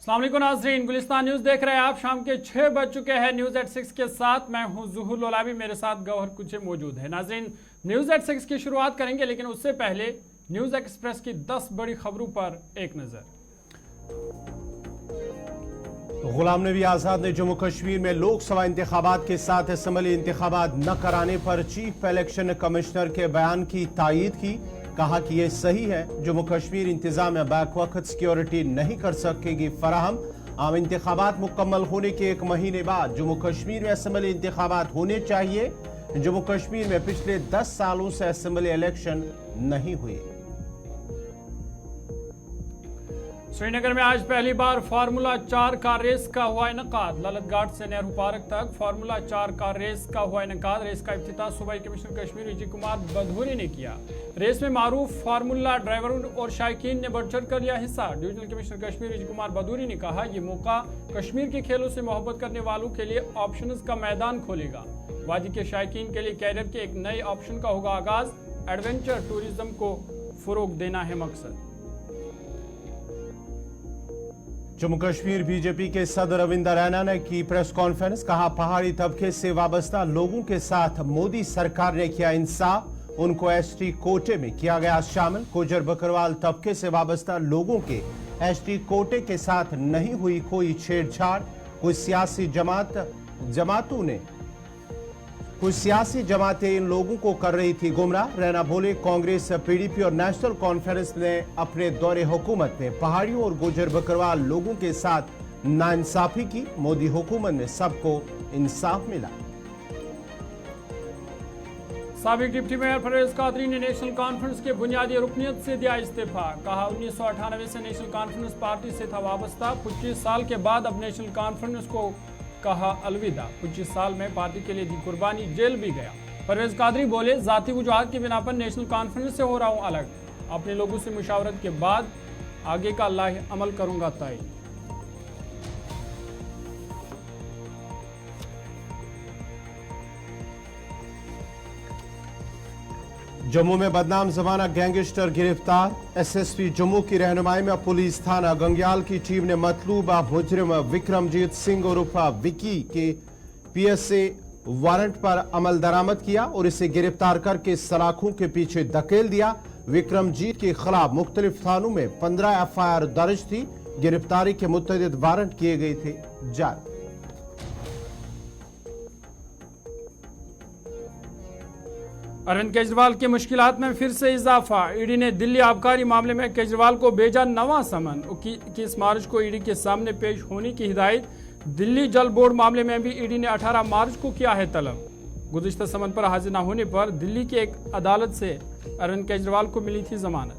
अस्सलाम वालेकुम नाज़रीन, गुलिस्तान न्यूज़ देख रहे हैं आप। शाम के 6 बज चुके हैं। न्यूज़ एट 6 के साथ मैं हूं ज़ुहूर लोलाबी, मेरे साथ गौहर कुछ मौजूद है। नाज़रीन, न्यूज़ एट 6 की शुरुआत करेंगे, लेकिन उससे पहले न्यूज़ एक्सप्रेस की 10 बड़ी खबरों पर एक नज़र। गुलाम नबी आज़ाद ने जम्मू कश्मीर में लोकसभा इंतखाबात के साथ असम्बली इंतखाबात न कराने पर चीफ इलेक्शन कमिश्नर के बयान की तायीद की। कहा कि यह सही है, जम्मू कश्मीर इंतजामिया बैक वक्त सिक्योरिटी नहीं कर सकेगी फराहम। आम इंतखाबात मुकम्मल होने के 1 महीने बाद जम्मू कश्मीर में असम्बली इंतखाबात होने चाहिए। जम्मू कश्मीर में पिछले 10 सालों से असम्बली इलेक्शन नहीं हुए। श्रीनगर में आज पहली बार फार्मूला 4 कार रेस का हुआ इनकाद। ललित घाट से नेहरू पार्क तक फार्मूला 4 कार रेस का हुआ इनकाद। रेस का इफ्तिताह सूबाई कमिश्नर कश्मीर विजय कुमार बधूरी ने किया। रेस में मारूफ फार्मूला ड्राइवरों और शायकीन ने बढ़ चढ़ कर लिया हिस्सा। डिविजनल कमिश्नर कश्मीर विजय कुमार बधूरी ने कहा, ये मौका कश्मीर के खेलों से मोहब्बत करने वालों के लिए ऑप्शंस का मैदान खोलेगा। वादी के शायकीन के लिए कैरियर के एक नए ऑप्शन का होगा आगाज। एडवेंचर टूरिज्म को फरोग देना है मकसद। जम्मू कश्मीर बीजेपी के सदर रविंदर रैना ने की प्रेस कॉन्फ्रेंस। कहा, पहाड़ी तबके से वाबस्ता लोगों के साथ मोदी सरकार ने किया इंसाफ। उनको एसटी कोटे में किया गया शामिल। गुजर बकरवाल तबके से वाबस्ता लोगों के एसटी कोटे के साथ नहीं हुई कोई छेड़छाड़। कोई सियासी जमातें इन लोगों को कर रही थी गुमराह। रैना बोले, कांग्रेस, पीडीपी और नेशनल कॉन्फ्रेंस ने अपने दौरे हुकूमत में पहाड़ियों और गुजर बकरवाल लोगों के साथ नाइंसाफी की। मोदी हुकूमत में सबको इंसाफ मिला। साबिक डिप्टी मेयर परवेज कादरी ने नेशनल कॉन्फ्रेंस के बुनियादी रुकनियत से दिया इस्तीफा। कहा, 1998 से नेशनल कॉन्फ्रेंस पार्टी से था वाबस्ता। 25 साल के बाद अब नेशनल कॉन्फ्रेंस को कहा अलविदा। 25 साल में पार्टी के लिए दी कुर्बानी, जेल भी गया। परवेज कादरी बोले, जाती वजूहात की बिना पर नेशनल कॉन्फ्रेंस से हो रहा हूं अलग। अपने लोगों से मुशावरत के बाद आगे का लाहे अमल करूंगा तय। जम्मू में बदनाम जमाना गैंगस्टर गिरफ्तार। एसएसपी जम्मू की रहनुमाई में पुलिस थाना गंग्याल की टीम ने मतलूबा मुजरिम विक्रमजीत सिंह उर्फ विकी के पीएसए वारंट पर अमल दरामद किया और इसे गिरफ्तार करके सलाखों के पीछे धकेल दिया। विक्रमजीत के खिलाफ मुख्तलिफ थानों में 15 एफआईआर दर्ज थी। गिरफ्तारी के मुतअद्दिद वारंट किए गए थे जारी। अरविंद केजरीवाल की मुश्किलात में फिर से इजाफा। ईडी ने दिल्ली आबकारी मामले में केजरीवाल को भेजा नवा समन। 21 मार्च को ईडी के सामने पेश होने की हिदायत। दिल्ली जल बोर्ड मामले में भी ईडी ने 18 मार्च को किया है तलब। गुज़िश्ता समन पर हाजिर न होने पर दिल्ली की एक अदालत से अरविंद केजरीवाल को मिली थी जमानत।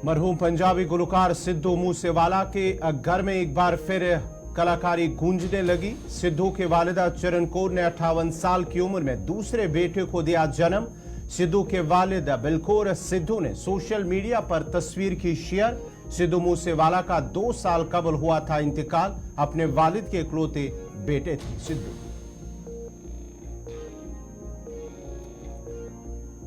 मरहूम पंजाबी गुलकार सिद्धू मूसेवाला के घर में एक बार फिर कलाकारी गूंजने लगी। सिद्धू के वालिदा चरण कौर ने 58 साल की उम्र में दूसरे बेटे को दिया जन्म। सिद्धू के वालिदा बिलकौर सिद्धू ने सोशल मीडिया पर तस्वीर की शेयर। सिद्धू मूसेवाला का 2 साल कबल हुआ था इंतकाल। अपने वालिद के इकलौते बेटे थे सिद्धू।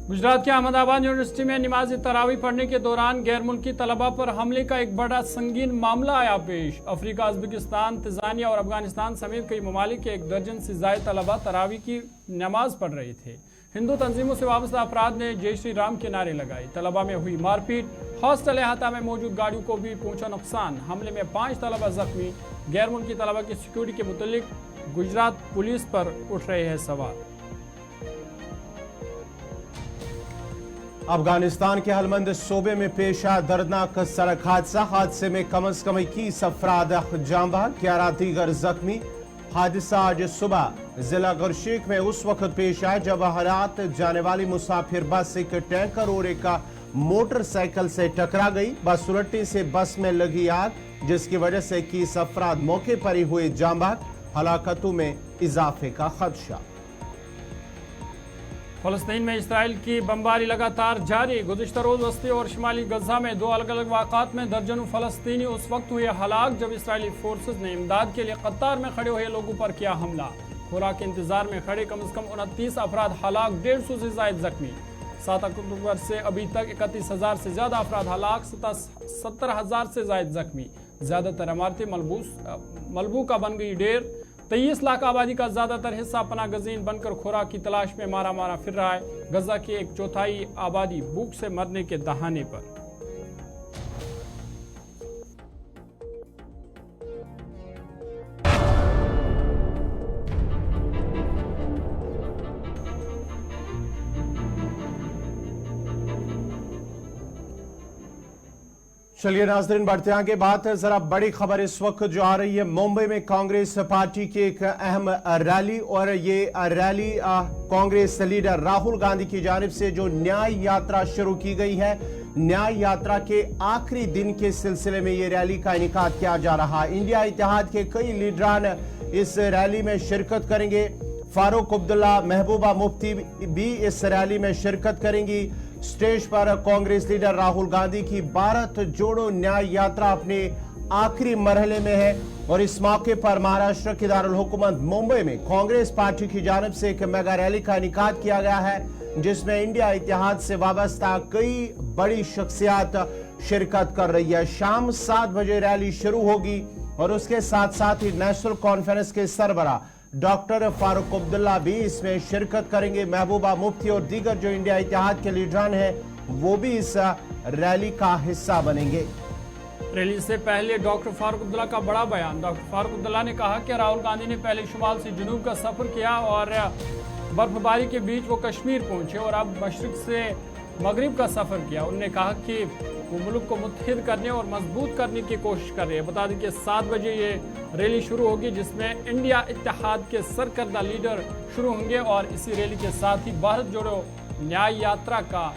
गुजरात के अहमदाबाद यूनिवर्सिटी में नमाज तरावी पढ़ने के दौरान गैर मुल्की तलबा पर हमले का एक बड़ा संगीन मामला आया पेश। अफ्रीका, उज़्बेकिस्तान, तंजानिया और अफगानिस्तान समेत कई ममालिक के 1 दर्जन से ज्यादा तलबा तरावी की नमाज पढ़ रहे थे। हिंदू तंजीमों से वाबस्ता अफराद ने जय श्री राम के नारे लगाए। तलबा में हुई मारपीट। हॉस्टल अहाता में मौजूद गाड़ियों को भी पहुंचा नुकसान। हमले में 5 तलबा जख्मी। गैर मुल्की तलबा की सिक्योरिटी के मुतालिक गुजरात पुलिस पर उठ रहे हैं सवाल। अफगानिस्तान के हलमंद सूबे में पेश आया दर्दनाक सड़क हादसा। हादसे में कम से कम 21 अफराद जाम बहक, 11 दीगर जख्मी। हादसा आज सुबह जिला गुरशेख में उस वक्त पेश आया जब हरात जाने वाली मुसाफिर बस एक टैंकर और एक मोटरसाइकिल से टकरा गई। बस उलटने से बस में लगी आग, जिसकी वजह से 21 अफराद मौके पर ही हुए जाम बहक। हलाकतों में इजाफे का खदशा। फलस्तीन में इसराइल की बमबारी लगातार जारी। गुज़िश्ता रोज वस्ती और शुमाली गजा में 2 अलग अलग वाक़ात में दर्जनों फलस्तीनी उस वक्त हुए हलाक जब इसराइली फोर्सेस ने इमदाद के लिए कतार में खड़े हुए लोगों पर किया हमला। खुराक के इंतजार में खड़े कम से कम 29 अफराद हलाक, 150 से ज्यादा जख्मी। 7 अक्टूबर से अभी तक 31,000 से ज्यादा अफराद हलाक, 70,000 से ज्यादा जख्मी। ज्यादातर इमारतें मलबू का बन गई ढेर। 23 लाख आबादी का ज्यादातर हिस्सा पनाह गजीन बनकर खुराक की तलाश में मारा फिर रहा है। गजा की 1/4 आबादी भूख से मरने के दहाने पर। चलिए नाज़रीन, बढ़ते आगे। बात है जरा बड़ी खबर इस वक्त जो आ रही है। मुंबई में कांग्रेस पार्टी की एक अहम रैली, और ये रैली कांग्रेस लीडर राहुल गांधी की जानिब से जो न्याय यात्रा शुरू की गई है, न्याय यात्रा के आखिरी दिन के सिलसिले में ये रैली का इनेकाद किया जा रहा है। इंडिया इत्तेहाद के कई लीडरान इस रैली में शिरकत करेंगे। फारूक अब्दुल्ला, महबूबा मुफ्ती भी इस रैली में शिरकत करेंगी। स्टेज पर कांग्रेस लीडर राहुल गांधी की भारत जोड़ो न्याय यात्रा अपने आखिरी मरहले में है, और इस मौके पर महाराष्ट्र के दारुल हुकूमत मुंबई में कांग्रेस पार्टी की जानिब से एक मेगा रैली का इनेकाद किया गया है, जिसमें इंडिया इत्तेहाद से वाबस्ता कई बड़ी शख्सियत शिरकत कर रही है। शाम 7 बजे रैली शुरू होगी, और उसके साथ साथ ही नेशनल कॉन्फ्रेंस के सरबरा डॉक्टर फारूक अब्दुल्ला भी इसमें शिरकत करेंगे। महबूबा मुफ्ती और दीगर जो इंडिया इत्तेहाद के लीडरान हैं वो भी इस रैली का हिस्सा बनेंगे। रैली से पहले डॉक्टर फारूक अब्दुल्ला का बड़ा बयान। डॉक्टर फारूक अब्दुल्ला ने कहा कि राहुल गांधी ने पहले शुमाल से जुनूब का सफर किया और बर्फबारी के बीच वो कश्मीर पहुंचे, और अब मशरिक से मगरिब का सफर किया। उन्होंने कहा कि वो मुल्क को मुत्तहिद करने और मजबूत करने की कोशिश कर रहे हैं। बता दें कि 7 बजे ये रैली शुरू होगी, जिसमें इंडिया इत्तेहाद के सरकर्दा लीडर शुरू होंगे, और इसी रैली के साथ ही भारत जोड़ो न्याय यात्रा का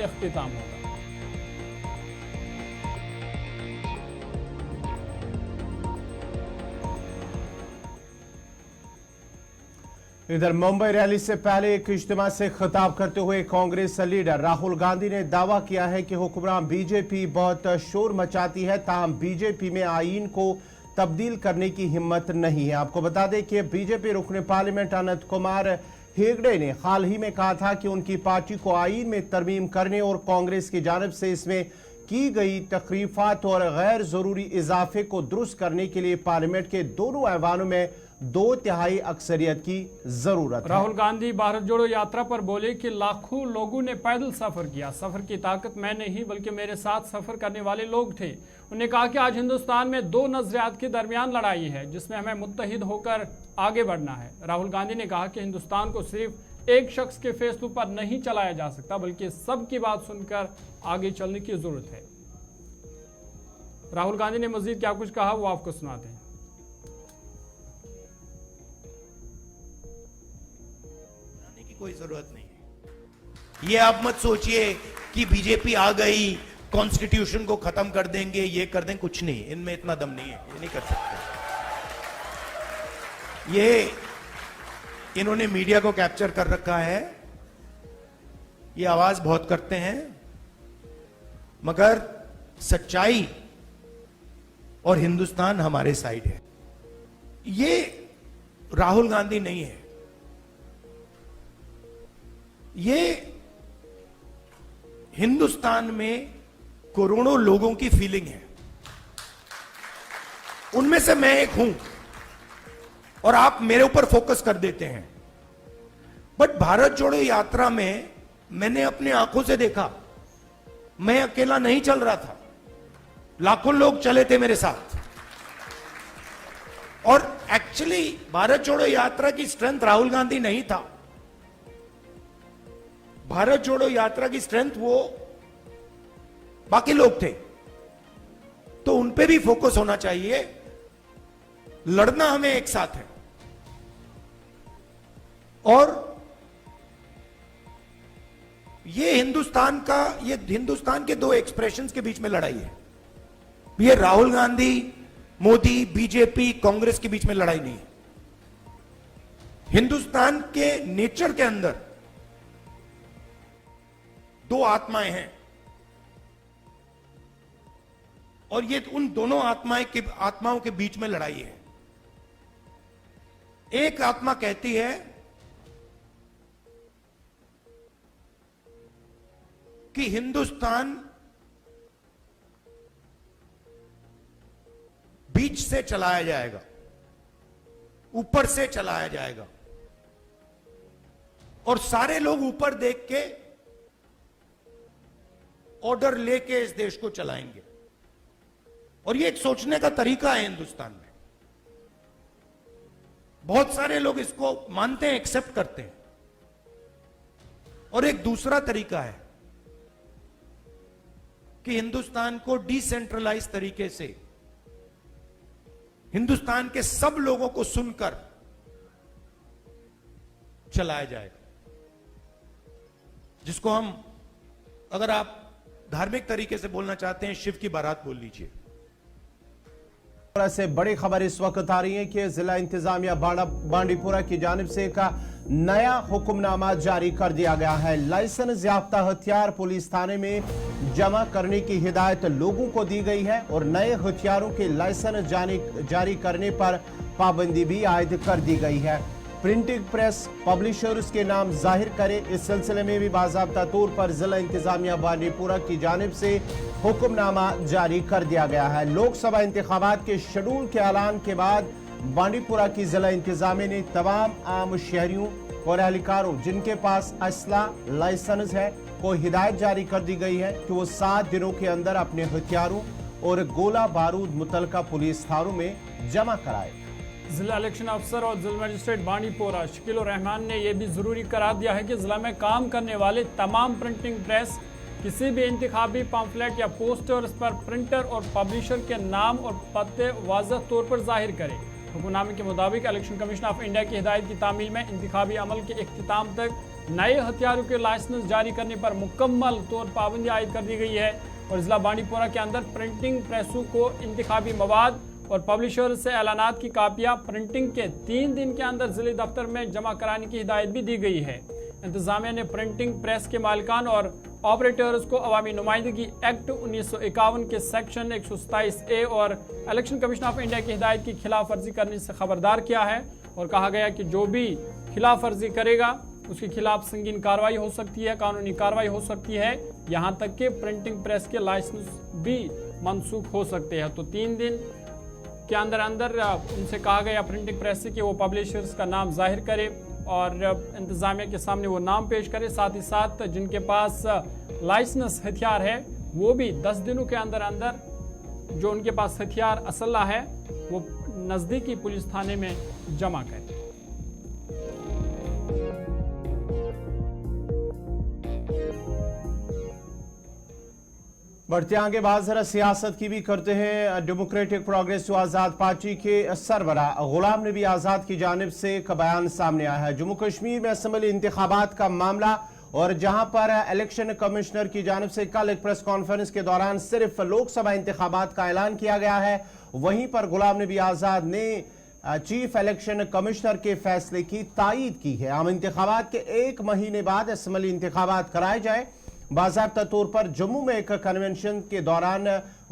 इख्तिताम होगा। इधर मुंबई रैली से पहले एक इज्तिमा से खिताब करते हुए कांग्रेस लीडर राहुल गांधी ने दावा किया है कि हुक्मरान बीजेपी बहुत शोर मचाती है, ताहम बीजेपी में आईन को तब्दील करने की हिम्मत नहीं है। आपको बता दें कि बीजेपी रुकन पार्लियामेंट अनंत कुमार हेगड़े ने हाल ही में कहा था कि उनकी पार्टी को आईन में तरमीम करने और कांग्रेस की जानिब से इसमें की गई तकरीफात और गैर जरूरी इजाफे को दुरुस्त करने के लिए पार्लियामेंट के दोनों ऐवानों में 2/3 अक्सरियत की जरूरत है। राहुल गांधी भारत जोड़ो यात्रा पर बोले कि लाखों लोगों ने पैदल सफर किया। सफर की ताकत मैं नहीं बल्कि मेरे साथ सफर करने वाले लोग थे। उन्होंने कहा कि आज हिंदुस्तान में 2 नजरियात के दरमियान लड़ाई है, जिसमें हमें मुत्तहिद होकर आगे बढ़ना है। राहुल गांधी ने कहा कि हिंदुस्तान को सिर्फ एक शख्स के फैसलों पर नहीं चलाया जा सकता, बल्कि सबकी बात सुनकर आगे चलने की जरूरत है। राहुल गांधी ने मजीद क्या कुछ कहा वो आपको सुनाते हैं। कोई जरूरत नहीं है। ये आप मत सोचिए कि बीजेपी आ गई कॉन्स्टिट्यूशन को खत्म कर देंगे, ये कर देंगे, कुछ नहीं, इनमें इतना दम नहीं है, ये नहीं कर सकते। ये इन्होंने मीडिया को कैप्चर कर रखा है, ये आवाज बहुत करते हैं, मगर सच्चाई और हिंदुस्तान हमारे साइड है। ये राहुल गांधी नहीं है, ये हिंदुस्तान में करोड़ों लोगों की फीलिंग है। उनमें से मैं एक हूं, और आप मेरे ऊपर फोकस कर देते हैं। बट भारत जोड़ो यात्रा में मैंने अपनी आंखों से देखा, मैं अकेला नहीं चल रहा था, लाखों लोग चले थे मेरे साथ। और एक्चुअली भारत जोड़ो यात्रा की स्ट्रेंथ राहुल गांधी नहीं था, भारत जोड़ो यात्रा की स्ट्रेंथ वो बाकी लोग थे। तो उन पे भी फोकस होना चाहिए। लड़ना हमें एक साथ है, और ये हिंदुस्तान के 2 एक्सप्रेशंस के बीच में लड़ाई है। ये राहुल गांधी, मोदी, बीजेपी, कांग्रेस के बीच में लड़ाई नहीं है। हिंदुस्तान के नेचर के अंदर 2 आत्माएं हैं, और ये उन दोनों आत्माओं के बीच में लड़ाई है। एक आत्मा कहती है कि हिंदुस्तान बीच से चलाया जाएगा, ऊपर से चलाया जाएगा और सारे लोग ऊपर देख के ऑर्डर लेके इस देश को चलाएंगे। और ये एक सोचने का तरीका है हिंदुस्तान में। बहुत सारे लोग इसको मानते हैं, एक्सेप्ट करते हैं। और एक दूसरा तरीका है कि हिंदुस्तान को डिसेंट्रलाइज तरीके से हिंदुस्तान के सब लोगों को सुनकर चलाया जाएगा, जिसको हम, अगर आप धार्मिक तरीके से बोलना चाहते हैं, शिव की बारात बोल लीजिए। से बड़ी खबर इस वक्त आ रही है कि जिला इंतजामिया बांडीपुरा की जानिब से एक नया हुक्मनामा जारी कर दिया गया है। लाइसेंस याफ्ता हथियार पुलिस थाने में जमा करने की हिदायत लोगों को दी गई है और नए हथियारों के लाइसेंस जारी करने पर पाबंदी भी आयद कर दी गई है। प्रिंटिंग प्रेस पब्लिशर्स के नाम जाहिर करे, इस सिलसिले में भी बाज़ाब्ता तौर पर जिला इंतजामिया बांडीपुरा की जानिब से हुक्मनामा जारी कर दिया गया है। लोकसभा इंतखाबात के शेड्यूल के ऐलान के बाद बांडीपुरा की जिला इंतजामिया ने तमाम आम शहरियों और एहलकारों जिनके पास असला लाइसेंस है को हिदायत जारी कर दी गई है कि वो 7 दिनों के अंदर अपने हथियारों और गोला बारूद मुतलका पुलिस थानों में जमा कराए। जिला इलेक्शन अफसर और जिला मजिस्ट्रेट बांडीपुरा शकील रहमान ने यह भी जरूरी करार दिया है कि जिला में काम करने वाले तमाम प्रिंटिंग प्रेस किसी भी इंतखाबी पम्फलेट या पोस्टर्स पर प्रिंटर और पब्लिशर के नाम और पते वाज़ह तौर पर जाहिर करें। हुक्मनामे के मुताबिक इलेक्शन कमीशन ऑफ इंडिया की हिदायत की तामील में इंतखाबी अमल के इख्तिताम तक नए हथियारों के लाइसेंस जारी करने पर मुकम्मल तौर पाबंदी आयद कर दी गई है और जिला बांडीपुरा के अंदर प्रिंटिंग प्रेसों को इंतखाबी मवाद और पब्लिशर से ऐलानात की कापियां प्रिंटिंग के 3 दिन के अंदर जिले दफ्तर में जमा कराने की हिदायत भी दी गई है। इंतजामिया ने प्रिंटिंग प्रेस के मालिकान और ऑपरेटर्स को अवामी नुमाइंदगी एक्ट 1951 के सेक्शन 127A और इलेक्शन कमीशन ऑफ इंडिया की हिदायत की खिलाफ वर्जी करने से खबरदार किया है और कहा गया कि जो भी खिलाफ वर्जी करेगा उसके खिलाफ संगीन कार्रवाई हो सकती है, कानूनी कार्रवाई हो सकती है, यहाँ तक कि प्रिंटिंग प्रेस के लाइसेंस भी मनसूख हो सकते हैं। तो 3 दिन के अंदर उनसे कहा गया प्रिंटिंग प्रेस से कि वो पब्लिशर्स का नाम जाहिर करे और इंतजामिया के सामने वो नाम पेश करे। साथ ही साथ जिनके पास लाइसेंस हथियार है वो भी 10 दिनों के अंदर जो उनके पास हथियार असला है वो नज़दीकी पुलिस थाने में जमा करें। बढ़ते आगे बात जरा सियासत की भी करते हैं। डेमोक्रेटिक प्रोग्रेसिव आज़ाद पार्टी के सरबरा गुलाम नबी आज़ाद की जानिब से एक बयान सामने आया है। जम्मू कश्मीर में असम्बली इंतखाबात का मामला और जहां पर इलेक्शन कमिश्नर की जानिब से कल एक प्रेस कॉन्फ्रेंस के दौरान सिर्फ लोकसभा इंतखाबात का ऐलान किया गया है, वहीं पर गुलाम नबी आज़ाद ने चीफ इलेक्शन कमिश्नर के फैसले की तायीद की है। आम इंतखाबात के 1 महीने बाद असम्बली इंतखाबात कराए जाए। बाज़ाब्ता तौर पर जम्मू में एक कन्वेंशन के दौरान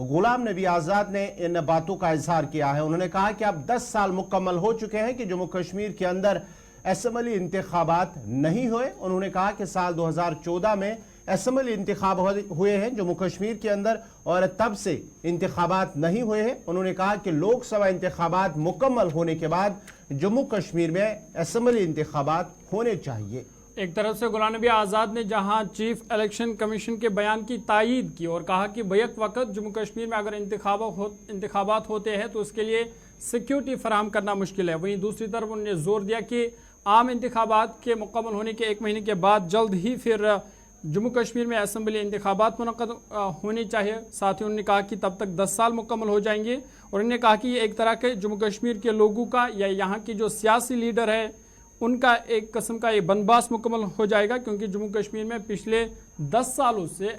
गुलाम नबी आज़ाद ने इन बातों का इजहार किया है। उन्होंने कहा कि अब 10 साल मुकम्मल हो चुके हैं कि जम्मू कश्मीर के अंदर असम्बली इंतखाबात नहीं हुए। उन्होंने कहा कि साल 2014 में असम्बली इंतखाब हुए हैं जम्मू कश्मीर के अंदर और तब से इंतखाबात नहीं हुए हैं। उन्होंने कहा कि लोकसभा इंतखाबात मुकम्मल होने के बाद जम्मू कश्मीर में असम्बली इंतखाबात होने चाहिए। एक तरफ से गुलाम नबी आज़ाद ने जहां चीफ इलेक्शन कमीशन के बयान की तायीद की और कहा कि बैक वक्त जम्मू कश्मीर में अगर इंतखाबात होते हैं तो उसके लिए सिक्योरिटी फराहम करना मुश्किल है, वहीं दूसरी तरफ उन्होंने जोर दिया कि आम इंतखाबात के मुकम्मल होने के 1 महीने के बाद जल्द ही फिर जम्मू कश्मीर में असम्बली इंतखाबात मुनक़्क़द होने चाहिए। साथ ही उन्होंने कहा कि तब तक 10 साल मुकम्मल हो जाएंगे और उन्होंने कहा कि ये एक तरह के जम्मू कश्मीर के लोगों का या यहाँ की जो सियासी लीडर है उनका एक किस्म का ये बंदोबस्त मुकम्मल हो जाएगा, क्योंकि जम्मू कश्मीर में पिछले 10 सालों से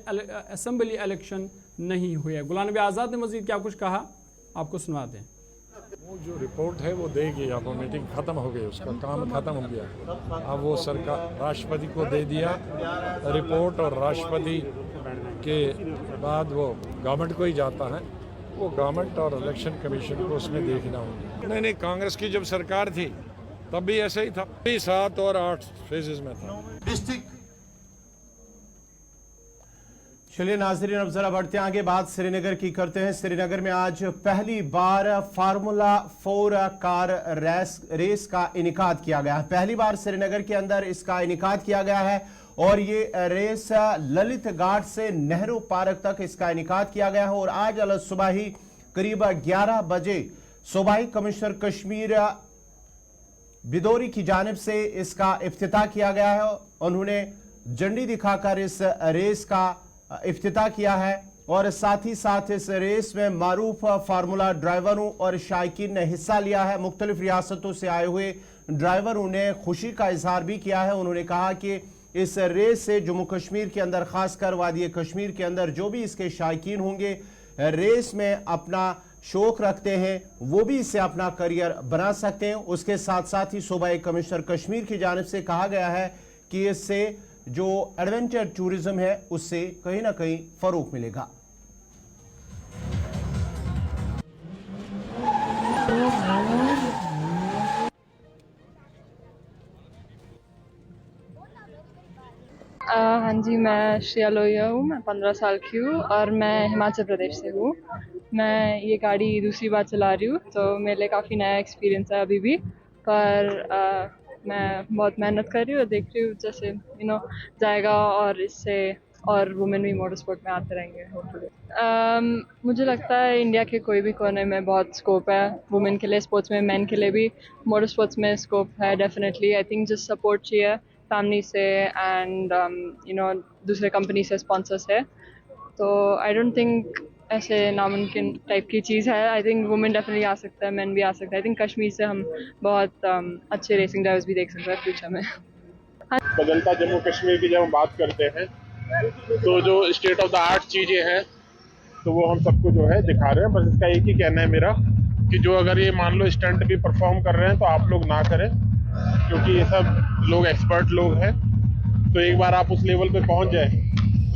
असम्बली इलेक्शन नहीं हुए। गुलाम नबी आज़ाद ने मज़ीद क्या कुछ कहा, आपको सुना दें। वो जो रिपोर्ट है वो देगी, अब वो मीटिंग ख़त्म हो गई, उसका काम ख़त्म हो गया। अब वो सरकार राष्ट्रपति को दे दिया रिपोर्ट और राष्ट्रपति के बाद वो गवर्नमेंट को ही जाता है। वो गवर्नमेंट और इलेक्शन कमीशन को उसमें देखना होगा। नहीं, कांग्रेस की जब सरकार थी तब भी ऐसा ही था, 7 और 8 फेजेस में था। डिस्ट्रिक्ट चलिए नाजरीन, अब जरा बढ़ते हैं आगे, बात श्रीनगर की करते हैं। श्रीनगर में आज पहली बार फार्मूला 4 कार रेस का इनेकाद किया गया है। पहली बार श्रीनगर के अंदर इसका इनेकाद किया गया है और ये रेस ललित घाट से नेहरू पार्क तक इसका इनेकाद किया गया है। और आज अल सुबह ही करीब 11 बजे सूबाई कमिश्नर कश्मीर बिदौरी की जानिब से इसका इफ्तिताह किया गया है। उन्होंने झंडी दिखाकर इस रेस का इफ्तिताह किया है और साथ ही साथ इस रेस में मारूफ फार्मूला ड्राइवरों और शायकीन ने हिस्सा लिया है। मुख्तलिफ रियासतों से आए हुए ड्राइवरों ने खुशी का इजहार भी किया है। उन्होंने कहा कि इस रेस से जम्मू कश्मीर के अंदर, खासकर वादी कश्मीर के अंदर जो भी इसके शायकीन होंगे, रेस में अपना शौक रखते हैं, वो भी इससे अपना करियर बना सकते हैं। उसके साथ साथ ही सूबाई कमिश्नर कश्मीर की जानिब से कहा गया है कि इससे जो एडवेंचर टूरिज्म है उससे कहीं ना कहीं फरोग मिलेगा। हाँ जी, मैं श्रेया लोहिया हूँ। मैं 15 साल की हूँ और मैं हिमाचल प्रदेश से हूँ। मैं ये गाड़ी दूसरी बार चला रही हूँ, तो मेरे लिए काफ़ी नया एक्सपीरियंस है अभी भी। पर मैं बहुत मेहनत कर रही हूँ और देख रही हूँ जैसे जाएगा और इससे और वुमेन भी मोटर स्पोर्ट में आते रहेंगे होपफुली। मुझे लगता है इंडिया के कोई भी कोने में बहुत स्कोप है वुमेन के लिए, स्पोर्ट्स में, मेन के लिए भी। मोटर स्पोर्ट्स में स्कोप है definitely. I think just support चाहिए फैमिली से एंड दूसरे कंपनी से, स्पॉन्सर से। तो आई डोंट थिंक ऐसे नामुमकिन टाइप की चीज़ है। आई थिंक वुमेन डेफिनेटली आ सकता है, मैन भी आ सकता है। आई थिंक कश्मीर से हम बहुत अच्छे रेसिंग ड्राइवर्स भी देख सकते हैं फ्यूचर में। बदलता जम्मू कश्मीर की जब हम बात करते हैं तो जो स्टेट ऑफ द आर्ट चीज़ें हैं तो वो हम सबको जो है दिखा रहे हैं। बस इसका एक ही कहना है मेरा कि जो अगर ये मान लो स्टंट भी परफॉर्म कर रहे हैं तो आप लोग ना करें, क्योंकि ये सब लोग एक्सपर्ट लोग हैं। तो एक बार आप उस लेवल पे पहुंच जाए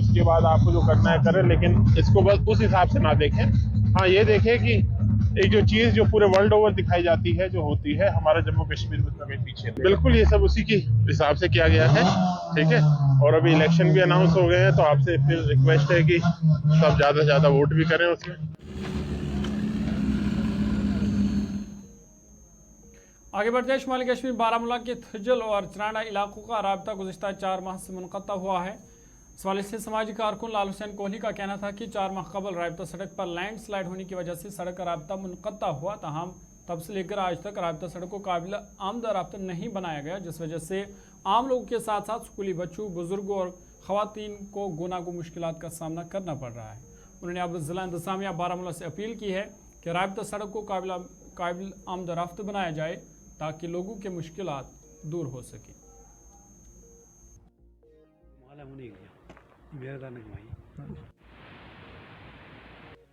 उसके बाद आपको जो करना है करें, लेकिन इसको बस उस हिसाब से ना देखें। हाँ, ये देखें कि एक जो चीज़ जो पूरे वर्ल्ड ओवर दिखाई जाती है, जो होती है, हमारा जम्मू कश्मीर में कभी पीछे नहीं। बिल्कुल ये सब उसी के हिसाब से किया गया है, ठीक है। और अभी इलेक्शन भी अनाउंस हो गए हैं, तो आपसे फिर रिक्वेस्ट है कि सब ज़्यादा से ज़्यादा वोट भी करें उसमें। आगे बढ़ते हैं। शुमाली कश्मीर बारामूला के थजल और चराना इलाकों का राब्ता गुज़िश्ता 4 माह से मुनक़ता हुआ है। इस हवाले से समाजी कारकुन लाल हुसैन कोहली का कहना था कि 4 माह कबल राब्ता सड़क पर लैंडस्लाइड होने की वजह से सड़क का राब्ता मुनक़ता हुआ, ताहम तब से लेकर आज तक राब्ता सड़क को काबिल आमद राब्ता नहीं बनाया गया, जिस वजह से आम लोगों के साथ साथ स्कूली बच्चों, बुजुर्गों और ख़वातीन को गुनागो मुश्किलात का सामना करना पड़ रहा है। उन्होंने अब ज़िला इंतज़ामिया बारामूला से अपील की है कि राब्ता सड़क को काबिल आमद राब्ता बनाया जाए ताकि लोगों के मुश्किलात दूर हो सके।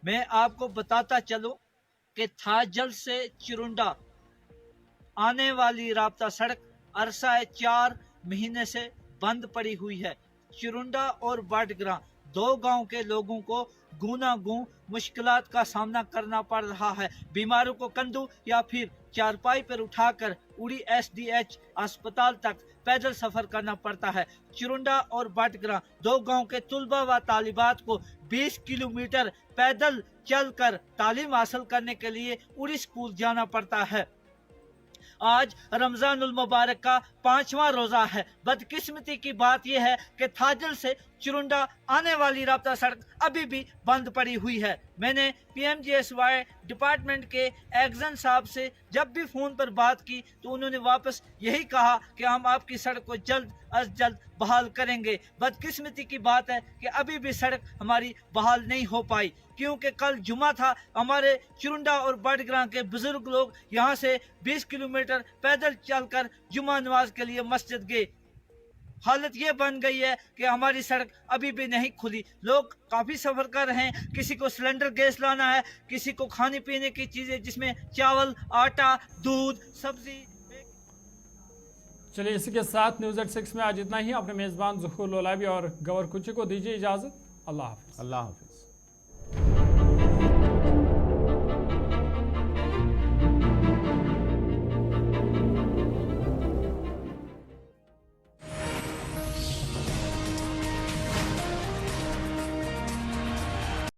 मैं आपको बताता चलूं कि थाजल से चिरुंडा आने वाली राब्ता सड़क अरसा 4 महीने से बंद पड़ी हुई है। चिरुंडा और बाटग्रा 2 गांव के लोगों को गूनागूं मुश्किलात का सामना करना पड़ रहा है। बीमारों को कंधों या फिर चारपाई पर उठाकर उड़ी SDH अस्पताल तक पैदल सफर करना पड़ता है। चिरुंडा और बाटग्रा 2 गांव के तुलबा व तालिबात को 20 किलोमीटर पैदल चलकर तालीम हासिल करने के लिए उड़ी स्कूल जाना पड़ता है। आज रमजानुल मुबारक का 5वां रोजा है। बदकिस्मती की बात यह है कि थाजल से चिरुंडा आने वाली राब्ता सड़क अभी भी बंद पड़ी हुई है। मैंने PMGSY डिपार्टमेंट के एग्जन साहब से जब भी फोन पर बात की तो उन्होंने वापस यही कहा कि हम आपकी सड़क को जल्द अज जल्द बहाल करेंगे। बदकिस्मती की बात है कि अभी भी सड़क हमारी बहाल नहीं हो पाई, क्योंकि कल जुमा था। हमारे चिरुंडा और बाटग्रा के बुजुर्ग लोग यहाँ से 20 किलोमीटर पैदल चलकर जुमा नमाज के लिए मस्जिद गए। हालत ये बन गई है कि हमारी सड़क अभी भी नहीं खुली। लोग काफ़ी सफ़र कर रहे हैं। किसी को सिलेंडर गैस लाना है, किसी को खाने पीने की चीज़ें जिसमें चावल, आटा, दूध, सब्जी। चलिए, इसी के साथ न्यूज़ एट 6 में आज इतना ही। अपने मेज़बान ज़ुहूर लोलाबी और गवर कुची को दीजिए इजाज़त। अल्लाह हाफ़िज़। अल्लाह हाफ़िज़।